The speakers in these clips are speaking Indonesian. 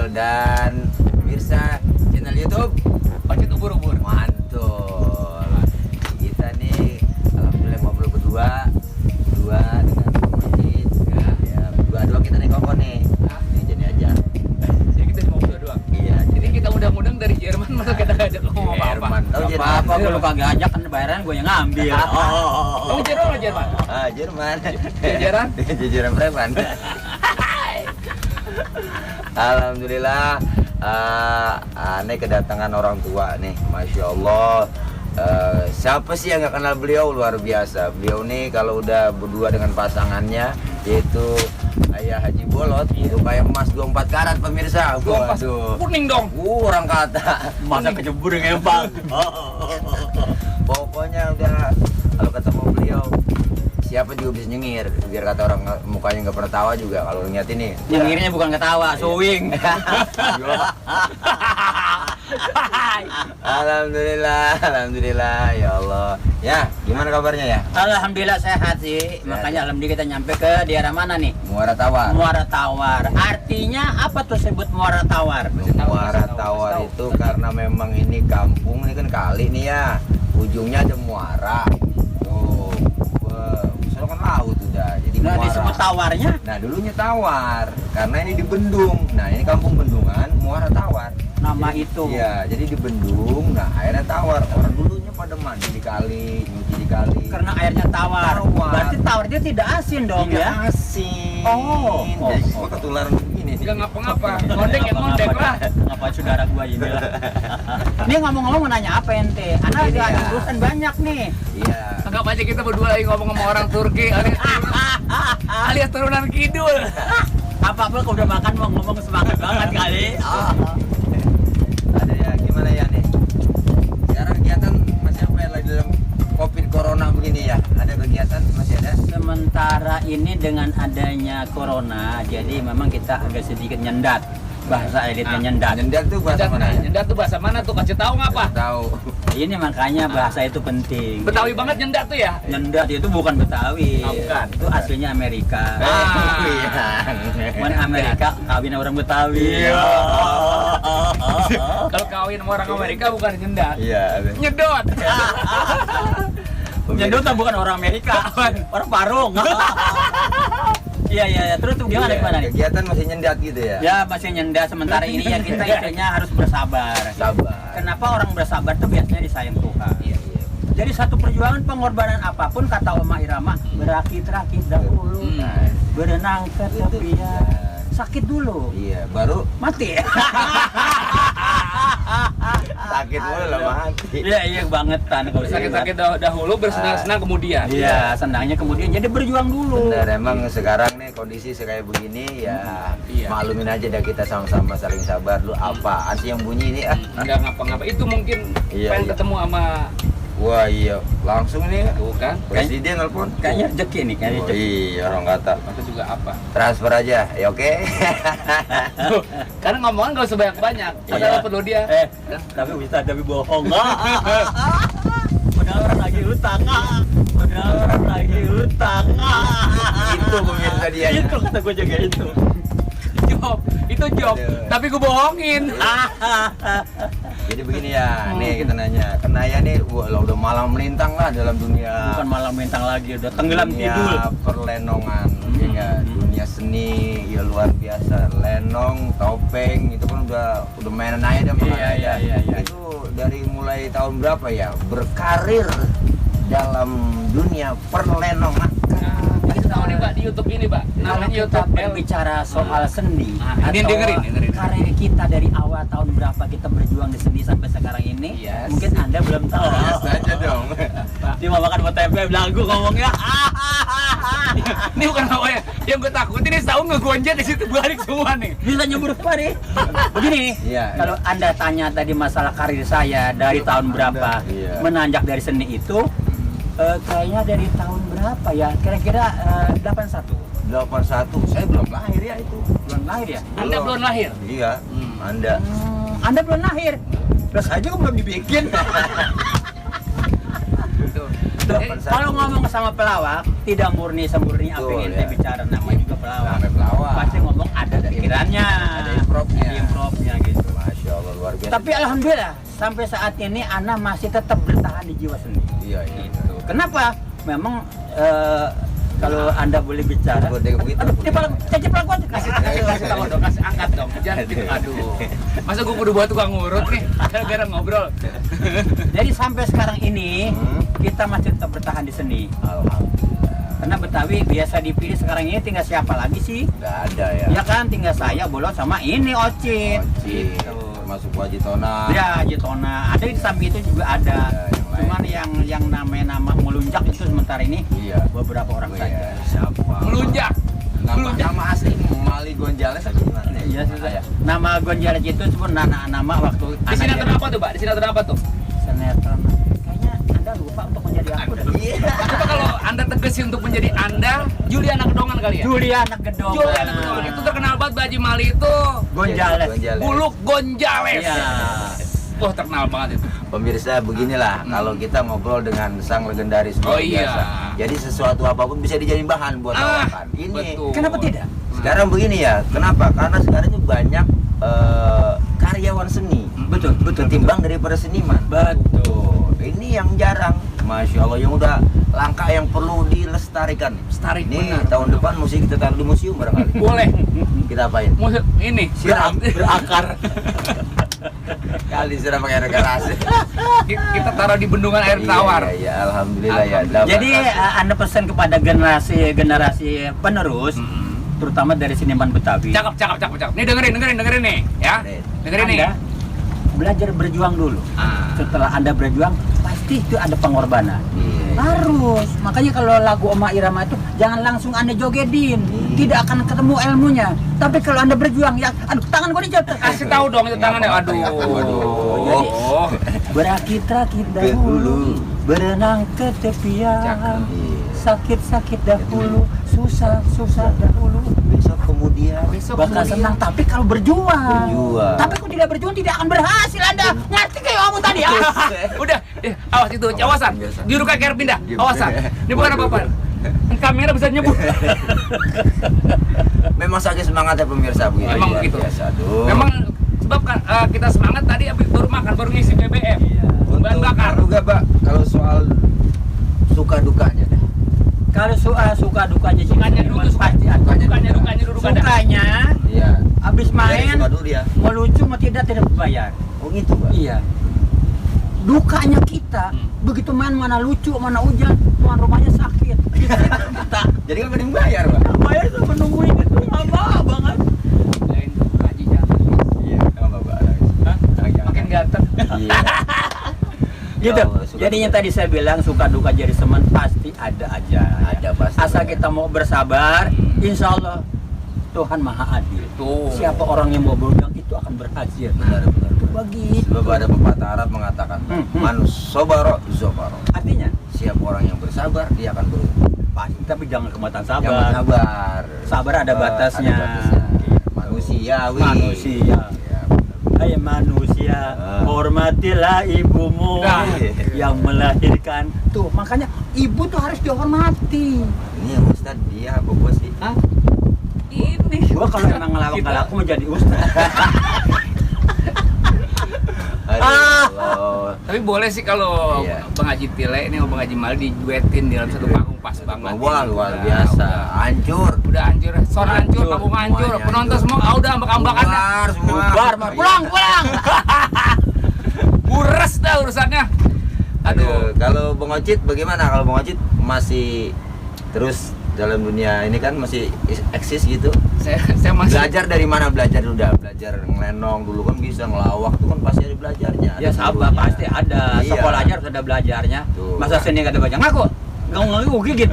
dan pemirsa channel YouTube Paket ubur-ubur. mantul. Kita nih alhamdulillah ngobrol berdua dengan Majid. Ya, berdua kita nih koko nih. Ini jadi aja. Jadi kita cuma berdua doang. Iya, Jadi kita undang-undang dari Jerman, masa kita gak ajak ngomong apa-apa. Jerman. Tahu Jerman Apa gue lu kagak ajak kan bayaran gue yang ngambil. Kamu Jerman atau Jerman? Jerman. Jajaran? Jajaran preman. Alhamdulillah, aneh kedatangan orang tua nih, masya Allah. Siapa sih yang nggak kenal beliau? Luar biasa. Beliau nih kalau udah berdua dengan pasangannya, yaitu Ayah Haji Bolot, itu kayak emas 24 karat pemirsa. Waduh, Kuning dong. orang kata. Masa kecebur yang bang. Pokoknya udah kalau ketemu beliau siapa juga bisa nyengir, biar kata orang mukanya nggak pernah tawa juga kalau lihat ini. Nyengirnya bukan ketawa, showing. Alhamdulillah ya Allah. Ya, gimana kabarnya ya? Alhamdulillah sehat sih. Makanya alhamdulillah kita nyampe ke daerah mana nih? Muara Tawar. Muara Tawar. Artinya apa tuh sebut Muara Tawar? Muara Tawar itu karena memang ini kampung, ini kan kali nih ya. Ujungnya ada muara. Tuh, misalnya kan laut udah. Jadi Nah muara. disebut tawarnya. Nah, dulunya Tawar karena ini di Bendung. Nah, ini kampung Bendungan, Muara Tawar. Nama itu. Iya, jadi di Bendung, nah airnya tawar. Orang dulunya pada mandi di kali, nyuci di kali. Karena airnya tawar. Tawar. Berarti tawarnya tidak asin dong Tidak ya? asin. Oh. Jadi gua ketularan ini. Enggak ngapa-ngapa. Ngondek ya ngondek lah. Ngapa saudara gua ini lah. Nih ngomong-ngomong mau nanya apa ente? Anak Ini ada ya. urusan banyak nih. Iya. Anggap aja kita berdua lagi ngomong sama orang Turki alias turunan kidul. Apa-apa kalau udah makan mau ngomong semangat banget kali. Ada ya, gimana ya nih? Sekarang kegiatan masih apa ya lagi dalam Covid Corona begini ya? Ada kegiatan masih ada? Sementara ini dengan adanya corona, jadi memang kita agak sedikit nyendat. Bahasa elitnya nyendat. Nyendat tuh bahasa mana ya? Nyendat tuh bahasa mana tuh? Kasih tahu ngapa? Tahu. Ini makanya bahasa itu penting. Betawi banget nyendat tuh ya? Nyendat itu bukan Betawi. Oh, bukan. Itu aslinya Amerika. Ah. Mana Amerika kawin orang Betawi. Iya. Kalau kawin sama orang Amerika bukan nyendat. Iya. Nyedot. Nyendut mah bukan orang Amerika, orang Parung. Iya. Terus tuh gimana nih? Kegiatan masih nyendat gitu ya? Ya masih nyendat sementara ini ya kita intinya harus bersabar. Sabar. Kenapa orang bersabar tuh biasanya disayang Tuhan. Iya. Jadi satu perjuangan pengorbanan apapun kata Oma Irama berakit-rakit dahulu, berenang ke tepian, sakit dulu, Iya, baru mati. sakit mulu lah mati. Iya bangetan kalau Sakit-sakit dahulu, bersenang-senang kemudian. Iya, senangnya kemudian jadi berjuang dulu. Benar, emang sekarang nih kondisi kayak begini ya Iya. maklumin aja dah kita sama-sama saling sabar. Lu apaan sih yang bunyi ini? Enggak ngapa-ngapa. Itu mungkin Iya, pengen iya. ketemu sama Wah iya, langsung nih tuh kan. presiden telepon. Kayaknya rezeki nih, kayaknya Oh, rezeki. iya, orang kata Itu juga apa? transfer aja, ya oke. Tuh, karena ngomongan gak usah banyak-banyak. Padahal Iya. perlu dia. Tapi bisa tapi bohong. Padahal orang lagi utang. Padahal orang lagi utang. Itu pemirsa dia. Itu kata gue juga itu. Itu job. Aduh. Tapi gue bohongin. Jadi begini ya, nih kita nanya, Kenaya nih, wah lah udah malam melintang lah dalam dunia. Bukan malam bintang lagi, udah tenggelam dunia tidur. perlenongan, ya nggak? Dunia seni, ya luar biasa. Lenong, topeng, itu kan udah mainan aja dah makanya Iya. ya. Itu dari mulai tahun berapa ya berkarir dalam dunia perlenongan. Kasih tahu nih Pak di YouTube ini Pak. Kalau Namanya kita YouTube berbicara soal seni, Nah, ini dengerin. karir kita dari awal tahun berapa kita berjuang di seni sampai sekarang ini, Yes. mungkin Anda belum tahu. Biasa aja dong. Dia mau makan buat tempe belagu ngomongnya. Ini bukan apa ya. Yang gue takutin ini setahun ngegonjet di situ balik semua nih. Bisa nyebur apa nih? Begini, Iya, kalau Anda tanya tadi masalah karir saya dari tahun berapa Iya. menanjak dari seni itu, kayaknya dari tahun berapa ya? Kira-kira 81. 81, saya belum lahir ya itu. Belum lahir ya? Anda belum lahir. Iya, Anda. Anda belum lahir. Terus aja kok belum dibikin. Tuh. Kalau ngomong sama pelawak, tidak murni semurni apa Betul, yang ya. ente bicara, namanya juga pelawak. Namanya pelawak. Pasti ngomong ada pikirannya, Ada improvnya. improvnya gitu. Masya Allah luar biasa. Tapi alhamdulillah sampai saat ini Ana masih tetap bertahan di jiwa seni. Iya iya. Gitu. Kenapa? Memang kalau Anda boleh bicara. Gua dek begitu. Aduh, cecep lah gua kasih tahu dong, kasih Angkat dong, jangan gitu. Aduh. Masa gue kudu buat tukang ngurut nih, gara-gara ngobrol. Jadi sampai sekarang ini kita masih tetap bertahan di seni. Alhamdulillah. Karena Betawi biasa dipilih sekarang ini tinggal siapa lagi sih? Nggak ada ya. Ya kan tinggal saya Bolot sama ini Ocit. Ocit, Gitu. termasuk Wajib Tona. Ya Jitona. Ada di samping itu juga ada. Ya, yang lain. Cuman yang namanya nama melunjak itu sementara ini Iya. beberapa orang Oh, saja. iya. Siapa? Melunjak. Nama asli Mali Gonjales atau gimana? Iya sudah. Nama Gonjales itu cuma nama waktu Di sinetron apa tuh, Pak? Di sinetron apa tuh? Sinetron. Kayaknya Anda lupa untuk menjadi aku. Iya. Coba kalau Anda tegesin untuk menjadi Anda, Juli anak gedongan kali ya? Juli anak gedong. Juli anak gedongan itu terkenal banget Baji Mali itu. Gonjales. Buluk Gonjales. Iya. Wah, terkenal banget itu. Pemirsa beginilah kalau kita ngobrol dengan sang legendaris Oh, luar biasa. iya. Jadi sesuatu apapun bisa dijadiin bahan buat lawakan. Ini betul. Kenapa tidak? sekarang begini ya. Kenapa? Karena sekarang itu banyak karyawan seni. Betul, betul. Ketimbang daripada seniman. Betul. Ini yang jarang. Masya Allah yang udah langka yang perlu dilestarikan. Lestari, Ini benar. tahun depan mesti kita taruh di museum barangkali. Boleh. Kita apain? Ini Berakar. Kali sudah pakai air keras. kita taruh di bendungan air Iya, tawar. Iya, iya, alhamdulillah ya. Alhamdulillah. Jadi Anda pesan kepada generasi penerus, terutama dari seniman Betawi. Cakep. Nih dengerin nih, ya. Dengerin nih. Anda belajar berjuang dulu. Setelah Anda berjuang, pasti itu ada pengorbanan. Iya. Harus. Makanya kalau lagu Oma Irama itu jangan langsung Anda jogetin. Tidak akan ketemu ilmunya. Tapi kalau Anda berjuang, ya aduh tangan gua dijatuh. Kasih tahu dong itu tangannya. Aduh. Waduh. Oh. Berakit-rakit dahulu, berenang ke tepian. Sakit-sakit dahulu, susah-susah dahulu. Besok kemudian Bakal senang, tapi kalau berjuang. Berjuang. Tapi kalau tidak berjuang tidak akan berhasil Anda. Ngerti kayak kamu tadi ya? Udah, awas itu, awasan. Juru kakek pindah, awasan. Ini bukan apa-apa. Kamera bisa nyebut. Memang saking semangatnya pemirsa begini. Memang luar begitu. biasa, aduh. Memang sebab kita semangat tadi habis baru makan, baru ngisi BBM. Bahan Untuk bakar. juga Pak, kalau soal suka dukanya deh. Kalau suka dukanya sih Sukanya dulu, pasti ada. Dukanya dulu ada. Sukanya Iya. habis main Suka dulu ya. mau lucu mau tidak dibayar. Oh gitu Pak. Iya. Dukanya kita begitu main mana lucu mana hujan tuan rumahnya sakit. Kita Jadi kan mending bayar Pak. bayar sama nungguin itu lama banget. Lain haji jangan. Iya. Apa Pak? Hah? Makin ganteng. Iya. Gitu. Oh, suka Jadinya duka. tadi saya bilang suka duka jadi teman pasti ada aja. Ada pasti. Asal kita mau bersabar, insya Allah Tuhan Maha Adil. Tuh. Siapa orang yang mau berjuang itu akan berhasil. Benar. Itu begitu. Sebab ada pepatah Arab mengatakan, manus sobaro zobaro. Artinya Siapa orang yang bersabar dia akan beruntung. pasti, tapi jangan kemataan Jangan sabar. sabar. Sabar ada batasnya. Ada batasnya. Manusiawi. Manusia. Iya. Hai manusia, hormatilah ibumu Nah. yang melahirkan. Tuh, makanya ibu tuh harus dihormati. Ini yang Ustad dia apa gua sih? Hah? Ini. Gua kalau emang ngelawak Kita- aku menjadi ustaz. Aduh, Ah. Allah. Tapi boleh sih kalau Iya. Bang Haji Tile ini sama Bang Haji Mali diduetin di dalam satu panggung pas banget. Wah, luar Udah, biasa. Udah, Hancur. udah hancur, son hancur, Hancur, panggung hancur, semuanya penonton hancur. semua udah ambak-ambakan. Bubar semua. Bubar, pulang. Bures dah urusannya. Aduh, kalau Bang Ocit bagaimana? Kalau Bang Ocit masih terus dalam dunia ini kan masih eksis gitu. Saya masih Belajar dari mana? Belajar udah belajar ngelenong dulu kan bisa ngelawak tuh kan pasti ada belajarnya. Ya ada sabar, gurunya. pasti ada. Iya. Sekolahnya harus ada belajarnya. Tuh. Masa seni nggak ada belajar? Ngaku? Ngaku gigit.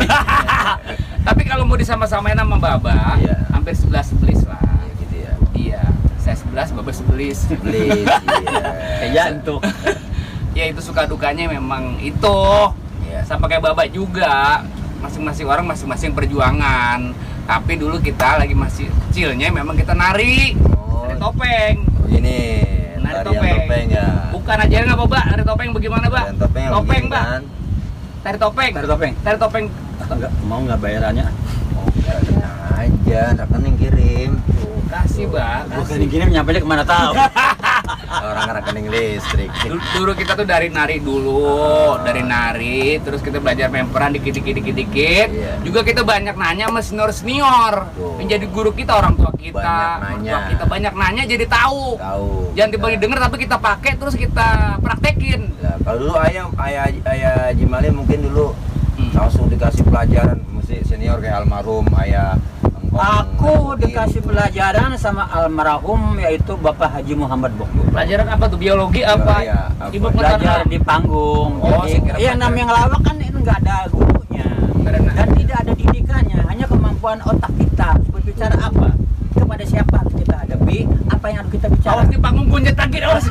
Tapi kalau mau disama-samain sama Baba, Iya. hampir 11-11 lah. Iya gitu ya. Iya, saya 11, Baba 11. Beli. Iya untuk. Ya itu suka dukanya memang itu. Iya. Sama kayak Baba juga. Masing-masing orang masing-masing perjuangan. Tapi dulu kita lagi masih kecilnya memang kita nari. Oh. Nari topeng. Ini Nari tarian topeng. topeng ya. Bukan ajarin apa, Mbak? Nari topeng bagaimana, Mbak? Tarian topeng yang Topeng, begini Mbak. kan. Tari topeng. Tari topeng. Tari topeng. Enggak bayarannya? Oh, tenang aja, rekening kirim. Kasih, Mbak. Bukan gini nyampainya kemana tahu. Orang rekening listrik. Dulu kita tuh dari nari dulu, dari nari, terus kita belajar memperan dikit. Iya. Juga kita banyak nanya sama senior. Tuh. Yang jadi guru kita orang tua kita. Banyak Orang nanya. tua kita banyak nanya jadi tahu. Jangan tiba-tiba denger tapi kita pakai terus kita praktekin. Ya, kalau dulu ayah Jimali mungkin dulu Hmm. langsung dikasih pelajaran, mesti senior kayak almarhum ayah Engkong. Aku dikasih pelajaran sama almarhum yaitu Bapak Haji Muhammad Bokbo. Pelajaran apa tuh? Biologi apa? Iya, apa? Ibu Belajar di panggung. Oh, Jadi, saya kira yang pelajaran. namanya ngelawak kan itu nggak ada gurunya dan tidak ada didikannya, hanya kemampuan otak kita berbicara apa, kepada siapa harus kita hadapi, apa yang harus kita bicara. Awas di panggung gunjet lagi, awas.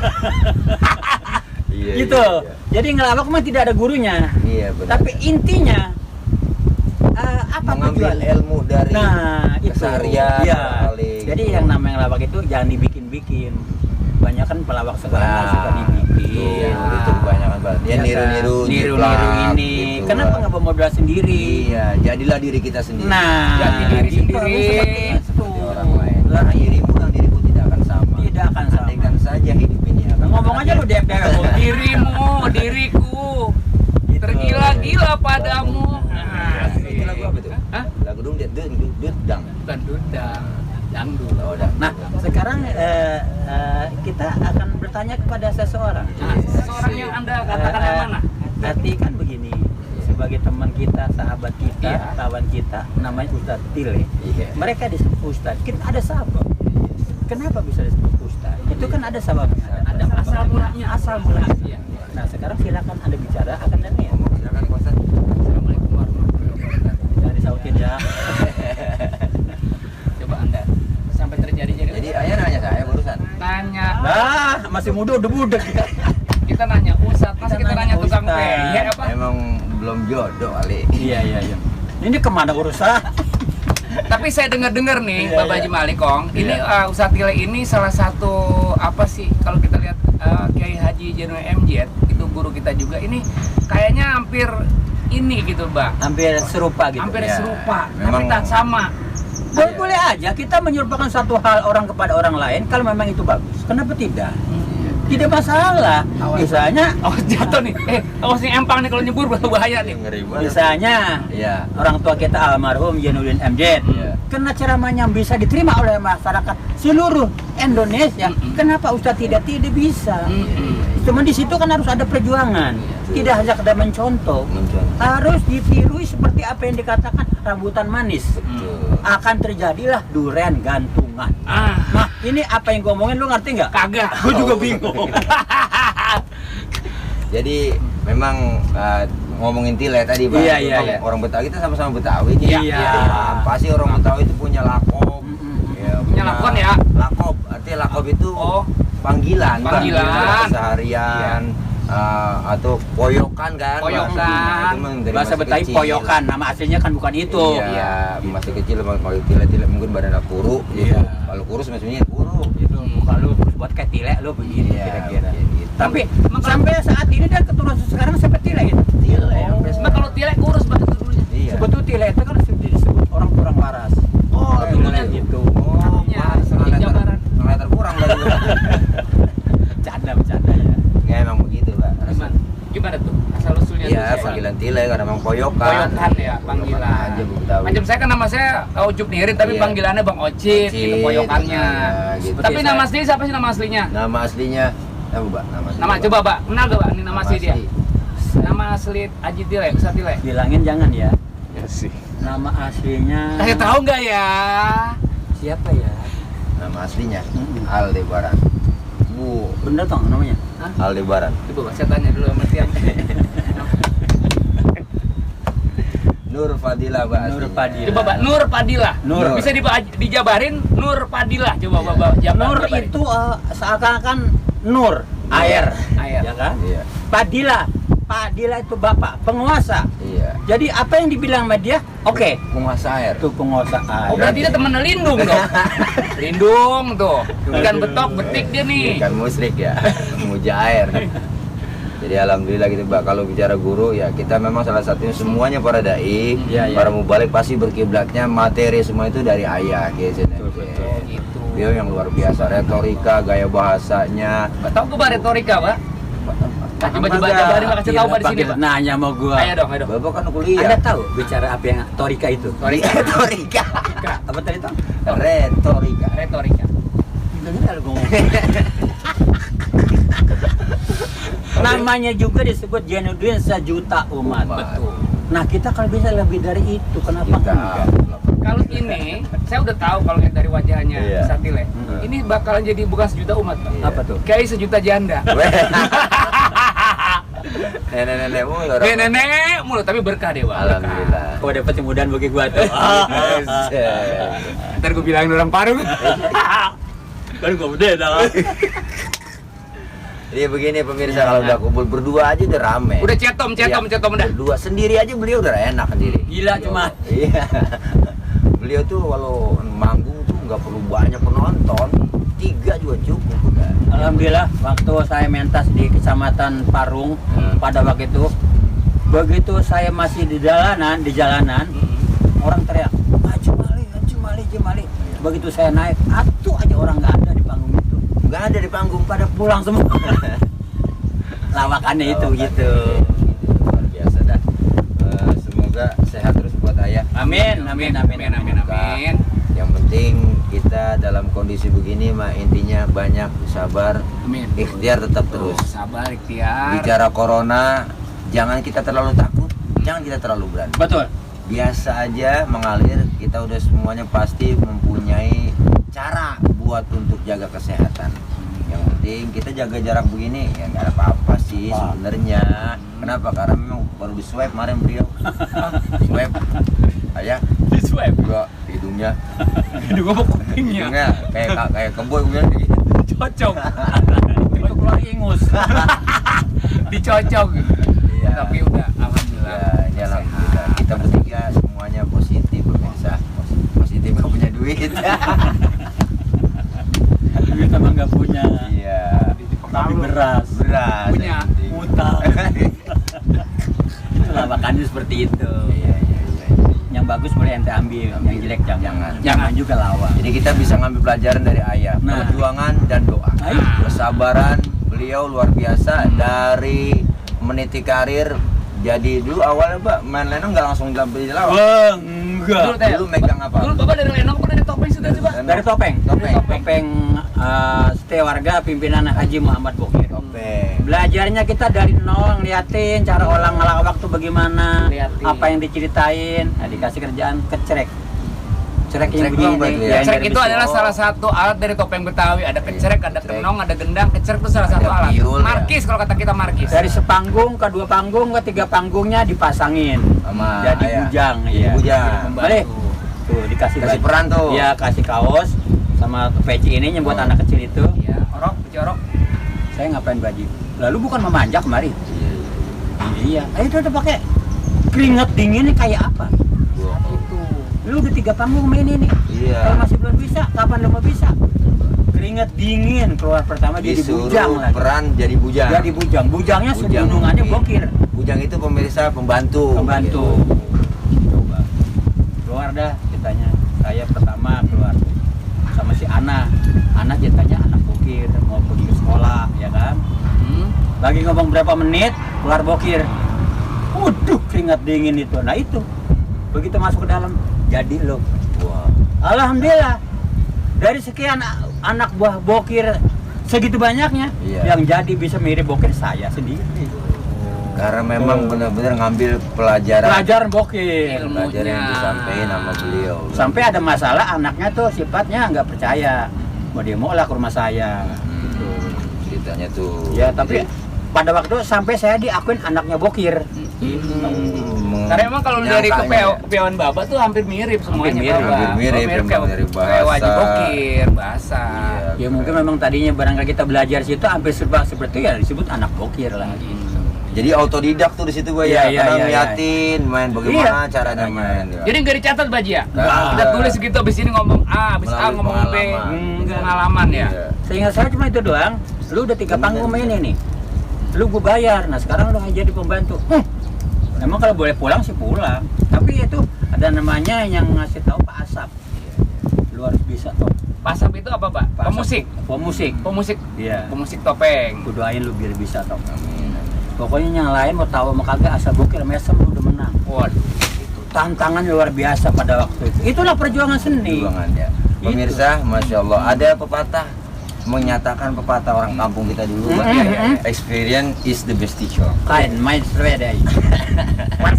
Iya, Gitu. iya. Jadi ngelawak memang tidak ada gurunya. Iya, benar. Tapi intinya apa mengambil tujuan? ilmu dari itu. keseharian. Iya. paling. Jadi yang namanya ngelawak itu jangan dibikin-bikin. Banyak kan pelawak sekarang kan suka dibikin. Betul, itu kebanyakan banget. Dia Iya kan? niru-niru Niru-niru jiplak, ini. gitu. Kenapa nggak bawa modal sendiri? Iya, jadilah diri kita sendiri. Nah, Jadi diri gitu, sendiri. seperti itu. Seperti orang lain. Lah, Karena dirimu dan diriku tidak akan sama. Tidak akan sama. Andaikan saja hidup ini akan Ngomong aja lu dep Dirimu, diriku, Gitu. tergila-gila padamu. Nah, Itu lagu apa tuh? Hah? Lagu dong dia dang. Bukan dudang, dangdut. Oh, dang. Nah, sekarang kita akan bertanya kepada seseorang. Nah, seseorang yang Anda katakan yang mana? Arti kan begini, sebagai teman kita, sahabat kita, Iya. kawan kita, namanya Ustadz Tile. Iya. Mereka disebut Ustadz. Kita ada sabab. Kenapa bisa disebut Ustadz? Itu kan ada sababnya. Ada asal mulanya. Asal mulanya. Iya. Nah, sekarang silakan Anda bicara akan ya. Silakan Pak Ustaz. Assalamualaikum warahmatullahi wabarakatuh. Jangan disautin ya. Coba Anda sampai terjadi Jadi ayah nanya saya barusan. nanya. Nah, masih muda udah budak kita. Kita nanya Ustadz, masa kita nanya tukang Ustadz. PY apa? Emang belum jodoh kali. Iya. Ini kemana urusan? Tapi saya dengar-dengar nih, Iya, Bapak iya. Haji Malikong, ini Iya. Ustadz Tile ini salah satu apa sih kalau kita lihat Kiai Haji Januari MZ itu guru kita juga ini kayaknya hampir ini gitu, Mbak. Hampir serupa gitu. Hampir Ya, serupa, tapi memang- tak sama. Boleh aja kita menyerupakan satu hal orang kepada orang lain kalau memang itu bagus. Kenapa tidak? Tidak masalah. Misalnya, Awas jatuh nih. Awas nih empang nih kalau nyebur bahaya nih. Ngeri banget. misalnya Iya. orang tua kita almarhum Jainuddin MZ, Iya. karena ceramahnya bisa diterima oleh masyarakat seluruh Indonesia. Mm-mm. Kenapa Ustadz tidak bisa? Mm-mm. Cuma di situ kan harus ada perjuangan. Tidak hanya sekedar mencontoh. Harus ditirui seperti apa yang dikatakan rambutan manis. Betul. Akan terjadilah duren gantungan. Ah, Nah, ini apa yang gue omongin lu ngerti nggak? kagak. Gue juga bingung. Jadi memang ngomongin Tile tadi Bang. Iya, Memang iya. Orang Betawi kita sama-sama Betawi nih. Iya. Pasti orang Betawi itu punya lakob. Ya, Punya lakon ya? Lakob, artinya lakob itu Oh. panggilan. Panggilan. Keseharian. Atau poyokan kan. Poyokan. Nah, itu memang dari Bahasa masih Betawi kecil. poyokan, nama aslinya kan bukan itu. Iya, masih kecil kalau Tile mungkin badannya kuru gitu. Iya. Kalau kurus maksudnya kuru. Itu muka lu terus buat kayak tile lu begini Iya, kira-kira. gitu. Tapi sampai saat ini dan keturunan sekarang sampai tile gitu. Tile. Mbak kalau Tile kurus banget dulunya. Iya. Sebetulnya tile itu kan sudah disebut orang kurang waras. Oh, Keturunan iya. gitu. Oh, Ya, setengah di meter, Jabaran. setengah meter kurang dari Bercanda ya. Ya emang begitu Pak. Gimana tuh asal usulnya tuh? Iya, saya? panggilan Tile karena emang poyokan. Poyokan ya, panggilan. Aja Bu Betawi. Macam saya kan nama saya Ucup Nirin tapi Iya. panggilannya Bang Ocit, gitu Ocit, poyokannya. iya, gitu. Tapi Seperti nama saya. asli siapa sih nama aslinya? Nama aslinya apa, Pak? Nama asli, Nama Pak. coba, Pak. Kenal gak, Pak? Ini nama asli dia. asli. Nama asli Haji Tile, Ustadz Tile. Bilangin jangan ya. Ya sih. Nama aslinya Saya tahu nggak ya? siapa ya? Nama aslinya Mm-mm. Aldebaran. Bu, Bener toh namanya? Aldebaran. Coba Pak, saya tanya dulu sama Tiang. Nur Fadila, Pak. Nur aslinya. Fadila. Coba Pak, Nur Padilla. Nur. Bisa dijabarin Nur Padilla. Coba Iya. Bapak Nur jabarin. itu seakan-akan nur, air. Air. Ya kan? Iya. Padilla itu bapak, penguasa. Iya. Jadi apa yang dibilang sama dia? Oke, Penguasa air. itu penguasa air. Oh berarti dia temennya Lindung dong. Lindung tuh. Ikan betok, betik dia nih. Ikan musrik ya. Muja air. Jadi alhamdulillah gitu Mbak, kalau bicara guru ya kita memang salah satunya semuanya para dai, Iya, iya. para mubalik pasti berkiblatnya materi semua itu dari ayah gitu. Betul. Gitu. Beliau yang luar biasa, retorika, gaya bahasanya. Tahu gue Pak retorika, Pak? Coba jabarin Pak, kasih tahu Pak di sini, Pak. Nanya mau gua. Ayo dong. Bapak kan kuliah. Anda tahu bicara apa yang torika itu? Retorika. Apa tadi Tom? Retorika. Retorika. Dengar kalau ngomong. Namanya juga disebut Jainuddin sejuta umat. Betul. Nah kita kalau bisa lebih dari itu, kenapa Kita. enggak? Kalau ini, saya udah tahu kalau lihat dari wajahnya Iya. Satile. Ini bakalan jadi bukan sejuta umat, Pak. Iya. Apa tuh? Kayak sejuta janda. Nenek-nenek mulu orang. Nenek mulu tapi berkah deh, Pak. Alhamdulillah. Kau dapat kemudahan bagi gua tuh. Ntar gue bilangin orang Parung. Kan gua udah dah. Jadi begini pemirsa, kalau udah kumpul berdua aja udah rame. Udah cetom Iya. udah. Berdua sendiri aja beliau udah enak sendiri. Gila cuma. Iya. Beliau tuh kalau manggung tuh nggak perlu banyak penonton, 3 juga cukup udah. Alhamdulillah waktu saya mentas di Kecamatan Parung pada waktu itu, begitu saya masih di jalanan orang teriak maju mali. Begitu saya naik, atuh aja orang nggak ada di panggung itu. Nggak ada di panggung, pada Pulang semua. Lawakannya itu gitu. Luar biasa dah. Semoga sehat terus buat ayah. Amin. Yang penting kita dalam kondisi begini mah intinya banyak sabar, Amin. ikhtiar tetap terus. Sabar, ikhtiar. Bicara corona, jangan kita terlalu takut, jangan kita terlalu berani. Betul. Biasa aja mengalir, kita udah semuanya pasti mempunyai cara buat untuk jaga kesehatan. Yang penting kita jaga jarak begini ya nggak ada apa-apa sih sebenarnya. Kenapa? Karena memang baru di swipe kemarin beliau. Swipe ayah Di swipe. juga hidungnya Hidung apa kupingnya? hidungnya kayak keboy gue gitu. Cocok. Itu keluar ingus. Dicocok. Iya. Tapi udah alhamdulillah. Ya, ini alhamdulillah kita bertiga semuanya positif pemirsa. Positif gak punya duit. Duit emang nggak punya. Iya. Tapi beras. Punya. yang penting. Utang. Lawakannya seperti itu. Iya. Yang bagus boleh ente ambil, yang jelek jangan. Jangan juga lawan. Jadi kita bisa ngambil pelajaran dari ayah, Nah. perjuangan dan doa. Baik. Kesabaran beliau luar biasa dari meniti karir. Jadi dulu awalnya Pak main lenong nggak langsung tampil di lawak. Enggak. Dulu megang apa? Dulu Bapak dari lenong apa dari topeng sudah sih, Pak? Dari topeng. Topeng setia warga pimpinan Haji Muhammad Bokir. Topeng. Belajarnya kita dari nol, ngeliatin cara orang ngelawak tuh bagaimana, Liatin. apa yang diceritain. Nah, dikasih kerjaan kecerek. Cerek yang Kecerek doang, Pak, begini. itu ya? yang Kecerek dari itu besi. adalah salah satu alat dari topeng Betawi. Ada kecerek, ada Kecerek. kenong, ada gendang. Kecerek itu salah satu Ada alat. biul, ya. Markis kalau kata kita markis. Dari sepanggung ke 2 panggung ke 3 panggungnya dipasangin. Sama Jadi ayah. bujang, Jadi iya. bujang. Balik. Tuh dikasih Kasih baju. peran tuh. Iya, kasih kaos sama peci ini yang buat Oh. anak kecil itu. Iya, orok, jorok. Saya ngapain baju? Lalu bukan memanjak kemari. Iya. Ayo udah pakai keringat dingin ini kayak apa? Itu. Lu udah 3 panggung main ini. Iya. Kalau masih belum bisa, kapan lu mau bisa? Keringat dingin keluar pertama jadi Disuruh bujang lagi. peran jadi bujang. Jadi bujang. Bujangnya Bujang. sebunungannya bokir. Bujang itu pemirsa pembantu. Pembantu. Coba. Keluar dah ceritanya. Saya pertama keluar sama si Ana. Ana ceritanya anak bokir mau pergi ke sekolah, ya kan? Lagi ngomong berapa menit, keluar bokir. Waduh, keringat dingin itu. Nah itu. Begitu masuk ke dalam, jadi lo. Wah. Alhamdulillah. Dari sekian anak buah bokir segitu banyaknya, Iya. yang jadi bisa mirip bokir saya sendiri. Karena memang benar-benar ngambil pelajaran. Pelajaran bokir. Ilmu. Pelajaran yang disampaikan sama beliau. Sampai ada masalah anaknya tuh sifatnya nggak percaya. Mau dia mau lah ke rumah saya. Gitu. Ceritanya tuh. Ya tapi pada waktu sampai saya diakuin anaknya bokir. Karena emang kalau dari Nyangkanya. kepewan Bapak tuh hampir mirip semuanya. Hampir mirip, Bapak. hampir mirip, Oh, emang dari kayak bahasa. wajib bokir, bahasa. Iya. Ya mungkin memang tadinya barangkali kita belajar situ hampir serba seperti itu ya disebut anak bokir lah. Gitu. Jadi autodidak tuh di situ gua Iya, ya. iya, Karena iya, ngeliatin main bagaimana Iya. caranya main. Ya. Jadi nggak dicatat Baji ya? Nggak. Kita tulis gitu abis ini ngomong A, abis A Melalui ngomong B, pengalaman. pengalaman ya. Iya. Seingat saya cuma itu doang. Lu udah 3 panggung main ini. lu gue bayar. Nah sekarang lu jadi pembantu. Memang kalau boleh pulang sih pulang, tapi itu ada namanya yang ngasih tahu Pak Asap. Lu harus bisa tuh. Pasap itu apa, Pak? Pak Asap, Pemusik. pemusik. Pemusik. Iya. Pemusik topeng. Gue doain lu biar bisa tuh. Amin. Pokoknya yang lain mau tahu mau kagak asal bukir mesem lu udah menang. Waduh. Tantangan luar biasa pada waktu itu. Itulah perjuangan seni. Perjuangan ya. Pemirsa, Masya Allah, ada pepatah menyatakan pepatah orang kampung kita dulu, Pak. Experience is the best teacher. Kain main sepeda. Pas.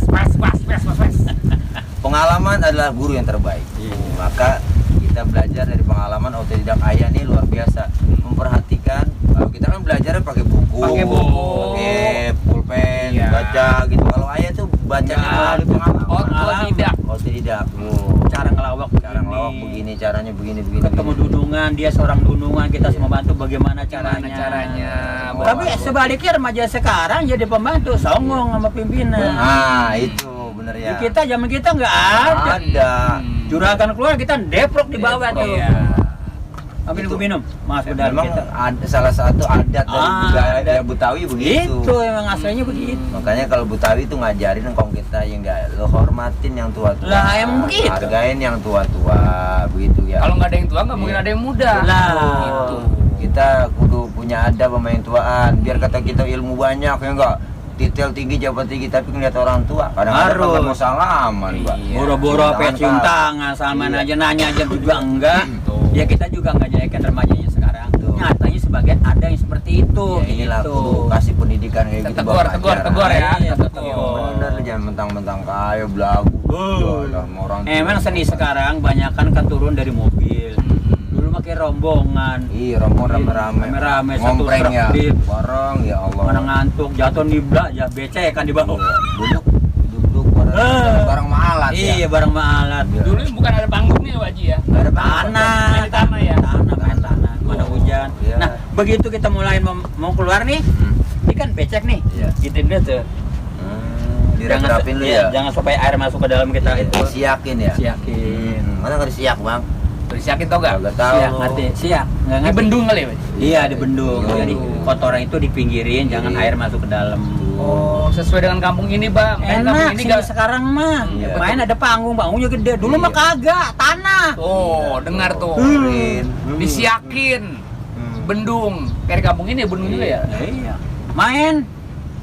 Pengalaman adalah guru yang terbaik. Maka kita belajar dari pengalaman otodidak ayah nih luar biasa. Memperhatikan, kalau kita kan belajarnya pakai buku, pakai pulpen, Iya. baca gitu. Kalau ayah tuh bacanya melalui pengalaman. Otodidak. Otodidak. Cara ngelawak, Cara ngelawak begini, caranya begini. Ketemu dunungan, dia seorang dunungan, kita semua bantu bagaimana Gimana caranya. caranya? Tapi sebaliknya remaja sekarang jadi pembantu, songong sama pimpinan. Nah, itu bener ya. Di kita zaman kita nggak ada. Ada. Juragan keluar kita deprok di bawah tuh. Iya. Ambil gue minum, mas bedal Memang kita. ada salah satu adat dari budaya adat. Betawi begitu. Itu emang aslinya begitu. Makanya kalau Betawi itu ngajarin engkau kita yang enggak lo hormatin yang tua-tua. Lah, emang begitu. Hargain yang tua-tua begitu ya. Kalau nggak ada yang tua nggak mungkin Iya. ada yang muda. Lah. Gitu. Kita kudu punya adab sama yang tuaan. Biar kata kita ilmu banyak ya enggak. Titel tinggi, jabat tinggi tapi ngeliat orang tua. Kadang-kadang Harus. nggak mau salaman, Pak. Iya. Boro-boro Cium apa cium tangan, tangan, salaman Iya. aja nanya aja juga enggak. Tuh. Ya kita juga enggak jelekan remajanya sekarang. Tuh. Nyatanya sebagian ada yang seperti itu. Ya inilah gitu. kudu kasih pendidikan kayak gitu. Tegur Bapak ajar. ya. Iya, Tegur. betul. Bener lu jangan mentang-mentang kaya belagu. Udah, sama orang tua. Emang seni sekarang banyakan kan turun dari mobil. Dulu pakai rombongan. Iya, rombongan rame-rame. Rame-rame, satu ngompreng truk ya. di- Bareng ya Allah. Mana ngantuk, jatuh nibla, ya becek kan di bawah. Iya, duduk bareng malat ya. Iya, bareng malat. Iya. Dulu bukan ada panggungnya Pak Haji ya. Nggak ada Tanah, Main di tanah ya? main tanah, mana hujan. Iya. Nah, begitu kita mulai mau keluar nih, ini kan becek nih. Iya. Gituin dia tuh. Dirapin lu ya. Jangan sampai air masuk ke dalam kita itu. Siakin ya. Siakin. Mana nggak disiak, Bang? Terus yakin tau nggak? Kagak tahu. Siak, ngerti? Siak, nggak Di ngerti. bendung kali ya Pak Haji? Iya, di bendung. Oh. Jadi kotoran itu dipinggirin, jangan Iya. air masuk ke dalam. Oh, sesuai dengan kampung ini Bang. Kan kampung Enak ini sih nggak. sekarang mah. Iya. Main ada panggung, panggungnya gede. Dulu Iya. mah kagak, tanah. Oh, dengar tuh. Dengerin. Disiakin. Bendung. Kayak di kampung ini ya bendung juga ya. Iya. Main.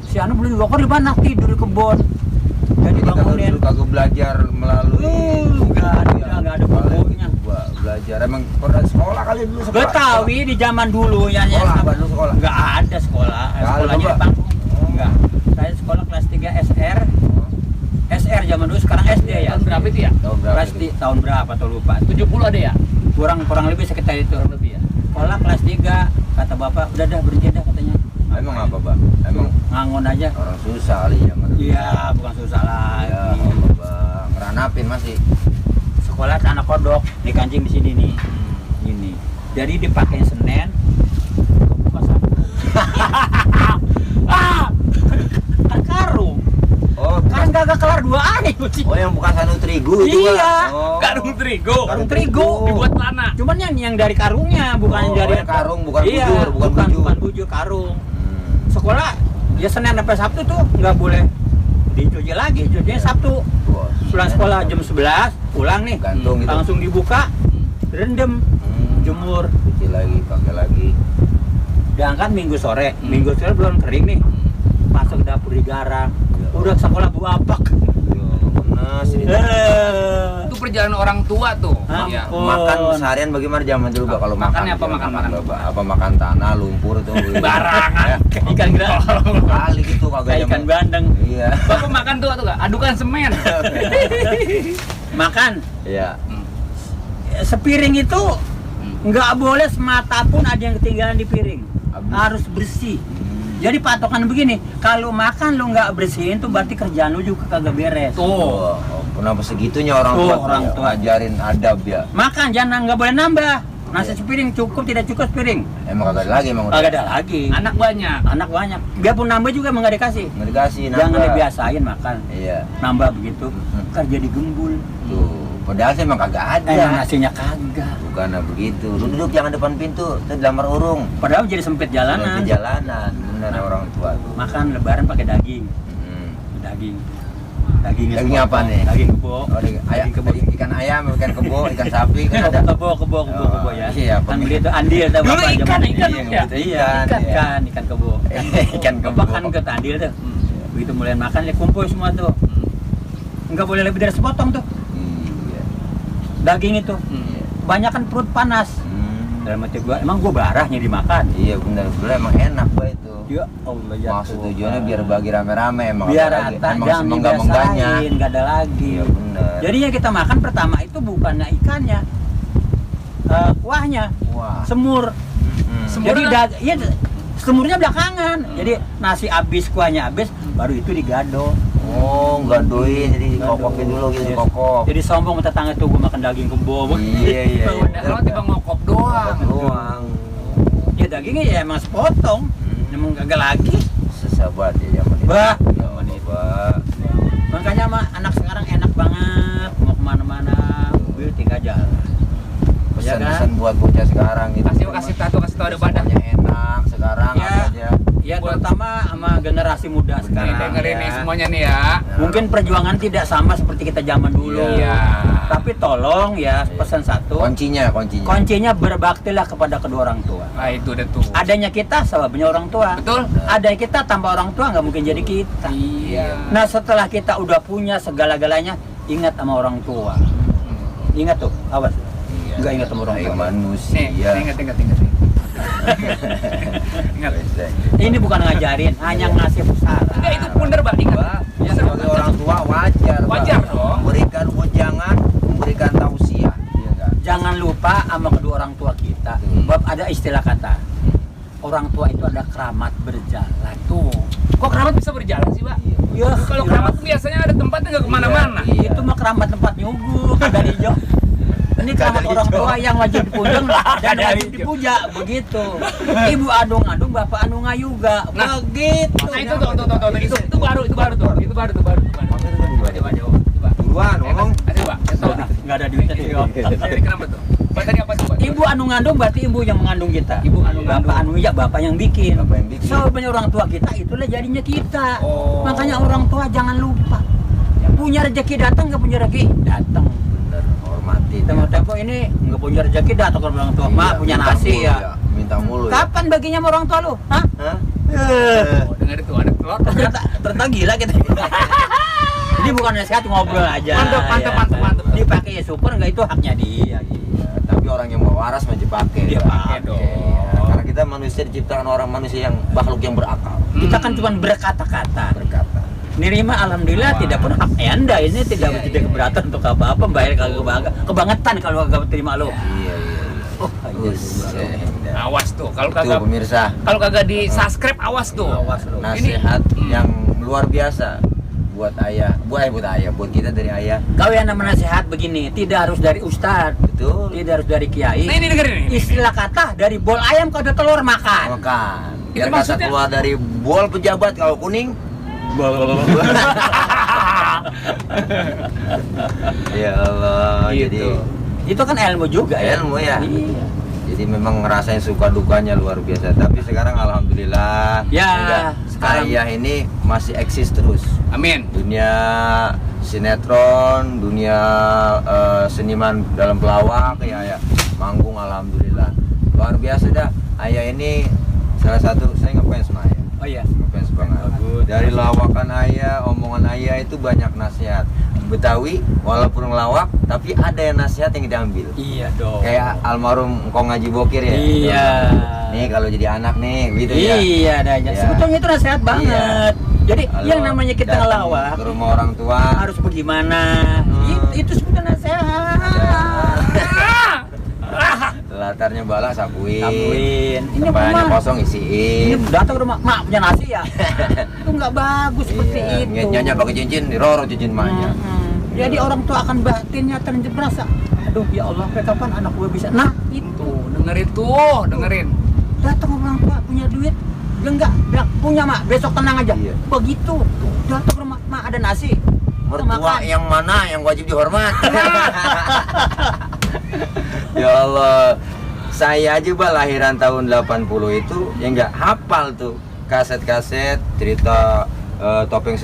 Si Anu beli rokok di mana? Tidur di kebon. Jadi Jadi kalau bangunin. dulu kagak belajar melalui Enggak ada bukunya. Belajar emang pernah sekolah kali dulu sekolah. Betawi di zaman dulu ya Sekolah apa dulu sekolah? Enggak ada sekolah. Nggak ada, Sekolahnya Pak. di panggung. Enggak. Saya sekolah kelas 3 SR. SR zaman dulu, sekarang SD ya. Tahun berapa itu ya? Tahun berapa? Kelas tahun berapa tuh lupa. 70 ada ya? Kurang lebih sekitar itu. Kurang lebih ya. Sekolah kelas 3, kata bapak, udah dah berhenti dah katanya. Emang apa, Bang? Emang Ngangon aja. orang susah kali ya. Iya, bukan susah lagi. Ya Allah, Bang. Ngeranapin masih. Sekolah anak kodok di kancing di sini nih. Gini. Jadi dipakai Senin. Buka Sabtu. Kan karung. Oh, Kan kagak kelar 2 hari. oh yang bukan sanu terigu itu, Iya. Bang. Oh. Karung terigu. Karung terigu. Dibuat celana. Cuman yang dari karungnya, bukan Oh, dari yang karung, bukan iya, bujur, bukan bujur. bukan bujur, karung. Hmm. Sekolah ya Senin sampai Sabtu tuh nggak boleh dicuci lagi, cucinya Sabtu. Wah, Pulang sekolah jam 11, pulang nih, gantung gitu. langsung dibuka, rendem, jemur. Cuci lagi, pakai lagi. Diangkat Minggu sore belum kering nih, masuk ke dapur digarang. Udah sekolah buapak. Nah, sini. Itu perjalanan orang tua tuh. Hah? Iya. Oh. Makan seharian bagaimana zaman dulu, Pak? Kalau Makannya makan apa, makan? Apa makan tanah, lumpur tuh. Barangan. Ikan gerang, Kali gitu kagak kayak ikan bandeng. Iya. Bapak makan tuh atau enggak? Adukan semen. Makan Iya. sepiring itu nggak boleh semata pun ada yang ketinggalan di piring, Habis. harus bersih. Jadi patokan begini, kalau makan lu nggak bersihin tuh berarti kerjaan lu juga kagak beres. Tuh. Oh, kenapa segitunya orang Tuh, tua orang ya, tua. ngajarin adab ya? Makan jangan nggak boleh nambah. Nasi sepiring cukup, tidak cukup sepiring. Emang kagak ada lagi emang udah. Kagak ada lagi. Anak banyak. Anak banyak. Biarpun nambah juga emang nggak dikasih. Nggak dikasih nambah. Jangan dibiasain makan. Iya. Nambah begitu, kerja digembul. Tuh, padahal sih emang kagak ada. Emang nasinya kagak. Bukan begitu. Lu duduk jangan depan pintu, itu dilamar urung. Padahal jadi sempit Jalan jalanan. ke jalanan. benar orang tua tuh. Makan lebaran pakai daging. Hmm. Dagingnya Daging sepotong. apa nih? Daging kebo. Oh, Daging kebo. ikan ayam, ikan kebo, ikan sapi kan ada. Kebo ya. Iya, Kan beli itu andil tuh Dulu bapak ikan, zaman ikan, dulu. ya? Iya, ikan kebo. Ikan kebo. Bapak kan ke andil tuh. Begitu mulai makan dia kumpul semua tuh. Enggak boleh lebih dari sepotong tuh. Iya. Daging itu. Banyak kan perut panas. Dalam hati gua, emang gua barahnya dimakan. Iya benar, benar emang enak gua itu. Ya Allah ya. Maksud tujuannya biar bagi rame-rame emang. biar ada lagi. rata, Emang jangan semenggak-menggaknya. dibiasain, nggak ada lagi. Iya benar. Jadi yang kita makan pertama itu bukannya ikannya, kuahnya, Wah. semur. Semur Jadi kan? iya, semurnya belakangan. Jadi nasi habis, kuahnya habis, baru itu digado. Oh, nggak doin, jadi kokokin dulu gitu, Yes. kokok. Jadi sombong sama tetangga tuh, gue makan daging kebo. Iya, iya. Padahal tiba ngokop doang. Doang. Ya dagingnya ya emang sepotong, emang kagak lagi. Sesabat ya zaman itu. Bah. Zaman itu. Bah. Makanya mah anak sekarang enak banget, mau kemana-mana, mobil tinggal jalan. Ya kan? Pesan-pesan buat bocah sekarang itu. Kasih tahu ada badan. Semuanya enak sekarang Ya. apa aja. Ya terutama sama generasi muda Nih, sekarang. dengerin ya. nih semuanya nih ya. Mungkin perjuangan tidak sama seperti kita zaman dulu. Iya. Tapi tolong ya pesan satu, Kuncinya. kuncinya berbaktilah kepada kedua orang tua. Nah itu udah tuh. Adanya kita sebabnya orang tua. Betul. Ada kita tanpa orang tua nggak mungkin jadi kita. Iya. Nah setelah kita udah punya segala-galanya, ingat sama orang tua. Ingat tuh, awas. Nggak ingat sama orang Hai tua. manusia. Nih, ingat. Ingat. Ini bukan ngajarin, hanya ngasih saran. Enggak itu bener, Pak. Ingat. Mbak, ya sebagai orang tua wajar. Mbak. Wajar dong. Memberikan wejangan, memberikan tausiah. Iya enggak? Jangan lupa sama kedua orang tua kita. Bab ada istilah kata, orang tua itu ada keramat berjalan. Tuh. Kok keramat bisa berjalan sih, Pak? Ya, Kalau keramat tuh biasanya ada tempatnya nggak kemana-mana. Iya. itu mah keramat tempat nyuguh, kagak hijau. Ini keramat Kagak orang hijau. tua yang wajib dipuja dan Kagak wajib hijau. dipuja, begitu. Ibu adung-adung, bapak adung juga, Nah, begitu. Nah itu tuh, itu baru tuh. Coba. Duluan, ngomong. Ada, Pak. Tahu nih. Nggak ada duitnya sih. Jadi kenapa tuh? Pak tadi apa tuh, Pak? Ibu anu ngandung berarti ibu yang mengandung kita. Ibu anu Bapak anu ya bapak yang bikin. Bapak yang bikin. Sebabnya orang tua kita itulah jadinya kita. Oh. Makanya orang tua jangan lupa. Punya rezeki datang, nggak punya rezeki datang. Bener, hormati. Tempo-tempo ini nggak punya rezeki datang ke orang tua. Mak punya Minta nasi mulu ya. Minta mulu ya. Kapan baginya sama orang tua lu? Hah? Hah? Oh, dengar itu ada telur. Ternyata gila kita. Jadi bukan nasihat, ngobrol aja. Mantap. Dipakai ya syukur, nggak itu haknya dia. Iya, tapi orang yang mau waras mah dipakai. Dia pakai dong. Iya, karena kita manusia diciptakan orang manusia yang makhluk yang berakal. Kita kan cuma berkata-kata. Berkata. Nerima alhamdulillah, Wah. tidak pun hak anda ini tidak Iya, tidak iya. keberatan untuk apa-apa, bayar kalau kebangetan kalau kagak terima lo. Iya. Oh, Buset. Awas tuh. Kalau Tuh kagak pemirsa, di subscribe awas tuh. awas lo. nasihat yang luar biasa buat buat kita dari ayah. Kau yang nama nasihat begini, tidak harus dari ustadz, Betul. tidak harus dari kiai. Nah ini dengerin ini. Istilah kata dari bol ayam kau ada telur makan. Makan. Itu Biar kata maksudnya? keluar dari bol pejabat kalau kuning. Ya Allah, Gitu. jadi Itu kan ilmu juga ya. ilmu ya. Iya. Jadi memang ngerasain suka dukanya luar biasa. Tapi sekarang alhamdulillah, Ya, enggak, sekarang- ayah ini masih eksis terus. Amin. Dunia sinetron, dunia seniman dalam pelawak ya, manggung alhamdulillah. Luar biasa dah. Ayah ini salah satu saya ngefans sama ayah. Oh iya. Ngefans banget. Bagus. Dari lawakan ayah, omongan ayah itu banyak nasihat. Betawi walaupun ngelawak tapi ada yang nasihat yang diambil. Iya dong. Kayak almarhum Kong Ngaji Bokir ya. Iya. Nih kalau jadi anak nih gitu ya. Iya adanya. Iya. Sebetulnya itu nasihat banget. Jadi Kalau yang namanya kita datang ngelawak ke rumah orang tua harus bagaimana? Hmm. Itu sebetulnya nasihat. latarnya bala sapuin. Sapuin. Ini Tempatnya rumah. kosong Ini isiin. datang ke rumah, mak punya nasi ya? Itu nggak bagus seperti itu. Nyanyi pakai cincin, diroro cincin mahnya. Jadi orang tua akan batinnya terjelas. Aduh ya Allah, sampai kapan anak gue bisa? Nah itu. Tuh, dengerin. Datang orang tua punya duit, dia enggak bilang punya mak, besok tenang aja. Iya. Begitu. Datang ke rumah, mak ada nasi. Mertua Makan. yang mana yang wajib dihormat? Ya Allah. Saya aja Pak lahiran tahun 80 itu ya nggak hafal tuh kaset-kaset cerita topeng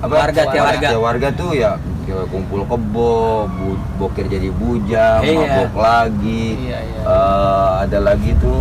Warga, tiap warga. tiap warga tuh ya kumpul kebo, bokir jadi bujang, Iya. mabok lagi. Iya, iya. Ada lagi tuh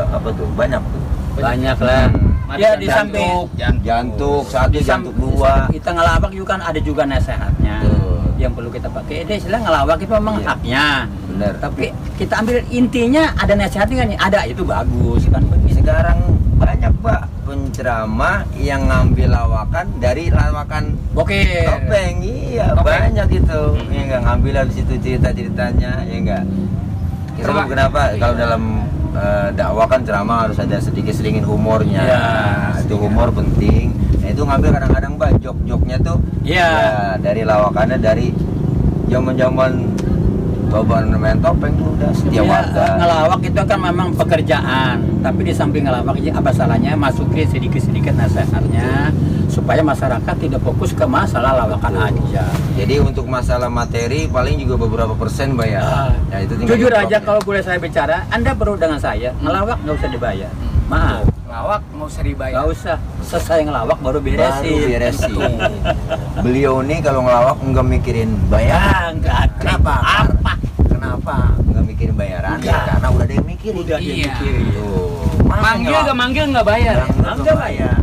apa tuh? Banyak tuh. Banyak lah. Mati Ya dan di samping Jantuk satu, di jantuk samping dua. kita ngelawak juga kan ada juga nasihatnya Betul. yang perlu kita pakai. Istilah ngelawak itu memang Iya. haknya. Bener. Tapi kita ambil intinya ada nasihatnya kan? Ada, itu bagus kan begitu. Sekarang banyak Pak penceramah yang ngambil lawakan dari lawakan Oke. topeng. Iya, Topeng. banyak itu. Ya enggak ngambil habis itu cerita-ceritanya, ya enggak. Terima- Kenapa kalau dalam dakwah kan ceramah harus ada sedikit selingin humornya. Iya. Itu humor penting. Nah, itu ngambil kadang-kadang Pak jok-joknya tuh Iya. ya, dari lawakannya dari zaman-zaman Bapak main topeng tuh udah setiap Ya, warga. ngelawak itu kan memang pekerjaan, tapi di samping ngelawak ya apa salahnya masukin sedikit-sedikit nasihatnya supaya masyarakat tidak fokus ke masalah lawakan aja. Jadi untuk masalah materi paling juga beberapa persen bayar. Ya itu tinggal Jujur aja nyebroknya. kalau boleh saya bicara, Anda perlu dengan saya, ngelawak nggak usah dibayar. Maaf, Lawak mau usah dibayar. nggak usah. Selesai ngelawak baru beresin. Baru beresin. Beliau nih kalau ngelawak nggak mikirin bayar. Ya, enggak. Kenapa? Apa? Kenapa? Nggak mikirin bayaran? Enggak. Ya, karena udah ada yang mikirin. Udah Iya. dipikirin. Tuh. Manggil nggak bayar. Enggak bayar.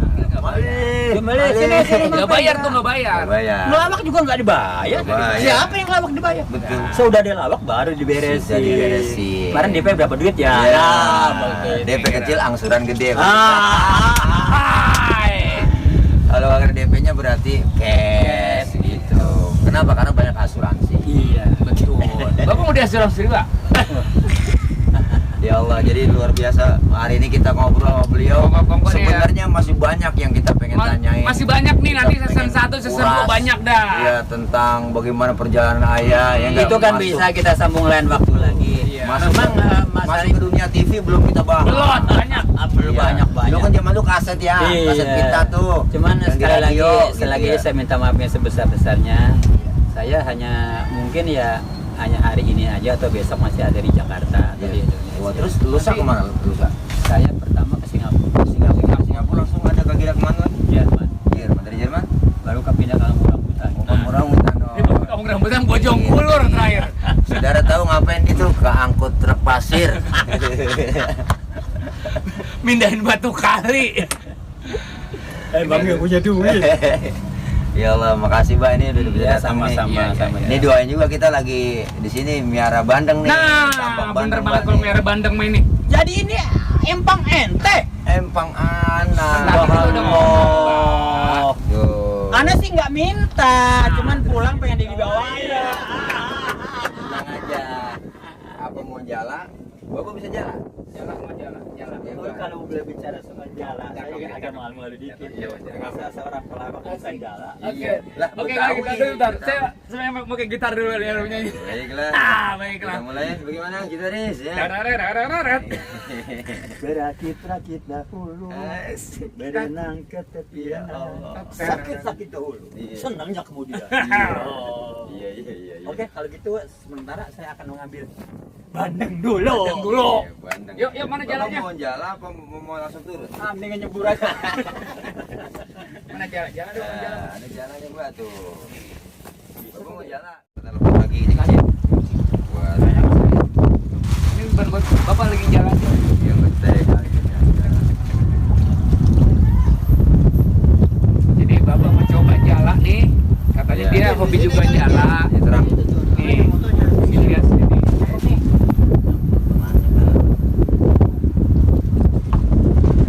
Kembali sini. Nggak bayar tuh nggak bayar. Nggak bayar. Ngelawak juga nggak dibayar. Nggak bayar. Siapa yang ngelawak dibayar? Betul. Sudah dia lawak baru diberesin. Sudah diberesin. Kemarin DP berapa duit ya? Ya, Nah, DP kecil angsuran gede. Hai. Kalau agar DP-nya berarti cash gitu. Kenapa? Karena banyak asuransi. Iya. Betul. Bapak mau diasuransi Pak? Ya Allah, jadi luar biasa. Hari ini kita ngobrol sama beliau. Ngobrol-ngobrol ya. Sebenarnya masih banyak yang kita pengen tanyain. Masih banyak nih, nanti Kita season pengen 1, season 2 kuras. banyak dah. Iya, tentang bagaimana perjalanan ayah. Ya nggak? Itu kan Masuk- bisa kita sambung lain waktu lagi. Iya. Masuk, Memang masalah masuk ke dunia TV belum kita bahas. Belum, banyak. belum Iya. banyak. Dulu kan zaman dulu kaset ya, kaset Iya. kita tuh. Cuman yang di sekali lagi, radio, sekali gitu lagi ya. saya minta maaf yang sebesar-besarnya. Saya hanya mungkin ya hanya hari ini aja atau besok masih ada di Jakarta atau di Iya. Indonesia. Wah, terus lusa kemana lusa? Saya pertama ke Singapura. Singapura langsung ada kira kemana lagi? Jerman. Jerman, dari Jerman? Baru ke pindah ke Rambutan. Orang hutan. Kamu rambutan bojong kulur terakhir. Saudara tahu ngapain itu? Keangkut truk pasir. Mindahin batu kali. Bang nggak punya duit. Ya Allah, makasih Mbak ini udah bisa Ya, datang nih. sama-sama. Iya, iya, sama. Ini doain juga kita lagi di sini miara bandeng nih. Nah, Tampang bener bandeng banget kalau merah bandeng mah ini. Jadi ini empang ente. Empang anak. Tadi kita udah ngomong, Mbak. Tuh. Ana sih nggak minta, cuman pulang pengen dibawain. Tenang aja. Apa mau jalan? Bapak bisa jalan? Jalan mau jalan. Ya, Mbak. Kalau boleh bicara soal jalan, saya agak malu-malu dikit. Iya, iya. Karena seorang pelawak bisa jalan. Iya. Lah, Oke, tahu kita nih. dulu bentar. Saya mau ke gitar dulu ya nyanyi. Baiklah. Baiklah. Kita mulai bagaimana gitaris ya? Dararet. Berakit-rakit dahulu, Asik. berenang ke Ya tepian. Allah. Sakit-sakit dahulu, Iya. senangnya kemudian. Oh. Iya, iya, iya. Oke, kalau gitu sementara saya akan mengambil bandeng dulu. Bandeng dulu. Iya, bandeng. Yuk, mana Bapak jalannya? mau jalan apa mau langsung turun? Ah, mendingan nyebur aja. Mana jalan? Jalan dong, jalan. Nah, ada jalannya Mbak tuh. Bapak mau jalan? Kita lepas lagi dikasih. Buat Ini buat Bapak lagi jalan. yang ngetek kali ini. Jadi Bapak mencoba jalan nih. Katanya Iya. dia hobi juga jalan. Ya, terang. Nih, sini lihat sini.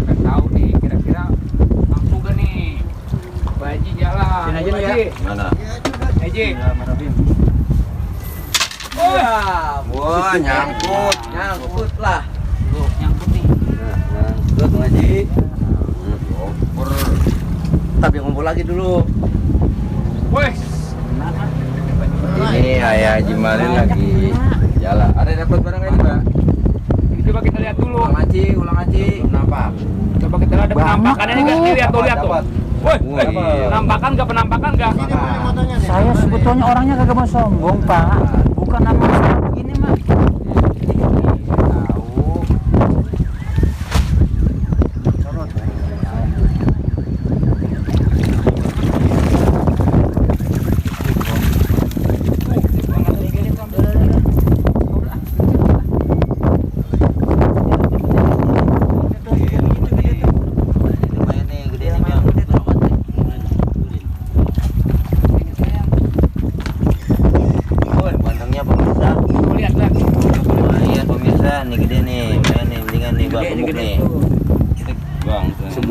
Nggak tahu nih, kira-kira mampu gak nih? Pak Haji jalan. Sini aja Pak nih ya. Haji. Mana? Haji. Oh, Wah, nyangkut, nyangkut lah. Tuh, nyangkut nih. Nyangkut ngaji. Oper. Tapi ngumpul lagi dulu. Wes. Ini ayah Haji Malin lagi jalan. Ada dapat barang ini Mbak? Coba kita lihat dulu. Ulang ngaji, ulang ngaji. Nampak. Coba kita lihat ada penampakannya nih, nggak? Lihat tuh, lihat tuh. Dapat. Woi, Wih. penampakan nggak? Penampakan nggak? saya sebetulnya orangnya kagak mau sombong, Pak. Bukan nama saya begini, mah. Tahu.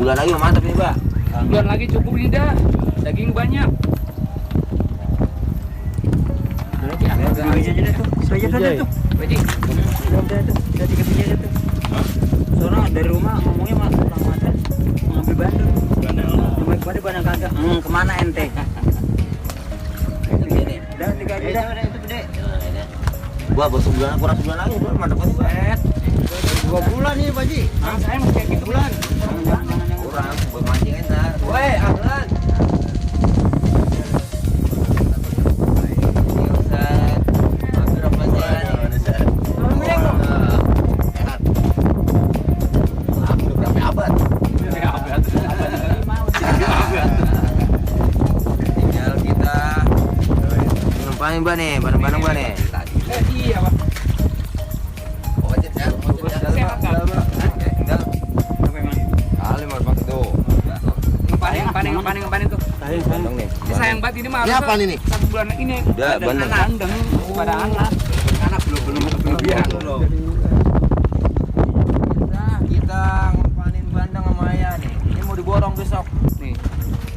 Sebulan lagi mantap nih, Pak. Sebulan lagi cukup ini dah. Daging banyak. Udah aja tuh. Itu aja Jai. tuh. Baji. Udah tuh. Udah 3 biji aja tuh. Soalnya dari rumah ngomongnya mah Bang Mata mau ngambil bandeng. Cuma pada bandeng kagak. Kemana ente? Udah 3 aja dah. Itu gede. Gua baru sebulan, kurang sebulan lagi, Bro. Mantap banget, Pak. 2 bulan nih, Pak Ji. Saya mau kayak gitu bulan. Kurang, buat mancing entar. Woi, Ahlan. Tinggal kita numpangin Mbak nih, bareng-bareng Mbak nih. Iya, Pak. Sehat kan? Tinggal Apa emang? kali mau pakai tuh. Paning tuh. Bandeng nih. Ini sayang banget ini mah. Ini apa nih? 1 bulan ini. Udah, Ada bandeng. bandeng pada anak. Anak belum kelebihan. Nah, kita ngumpanin bandeng sama Ayah nih. Ini mau diborong besok. Nih.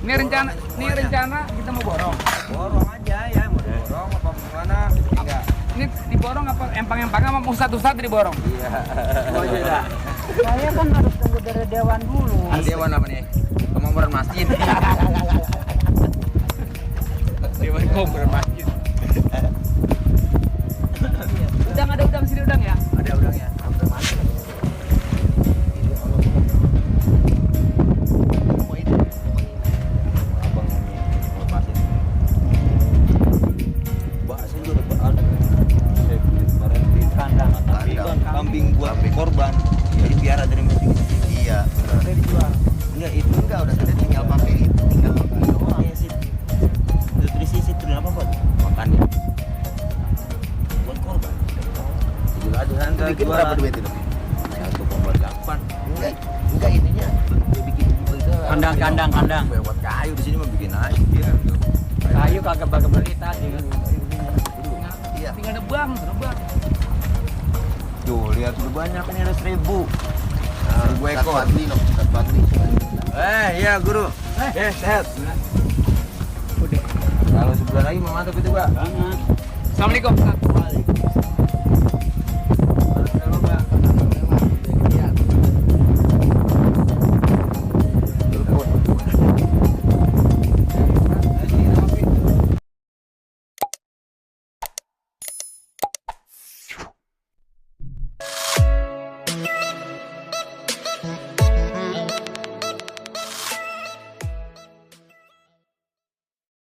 Ini rencana kita mau borong. Borong aja ya, mau diborong apa gimana? Enggak. Ini diborong apa empang-empang sama mau satu-satu diborong? Iya. Saya kan harus tunggu dari dewan dulu. Dewan apa nih? Pemampuran masjid. Dewan Komporan Masjid. Udang ada udang sini udang ya? Ada udangnya. Hampir masuk. Abang ini lepasin. Bakso juga dapat ada. Saya beli kemarin di kandang. Kambing buat korban. Jadi biara dari masjid. Iya. Udah dijual. Enggak, itu enggak udah tadi tinggal pakai tinggal pakai doang ya sih. Nutrisi itu apa buat makan ya? Buat korban. Jual aja kan Bikin berapa duit itu? 1,8. Enggak ininya. Dia bikin juga. Kandang. Buat kayu di sini mah bikin aja dia. Kayu kagak beli tadi. Iya. Tinggal nebang. Tuh, lihat udah banyak ini ada 1.000. 1.000 ekor. Iya guru. Sehat. Udah. Kalau sebulan lagi mau mantap itu, Pak. Banget. Assalamualaikum.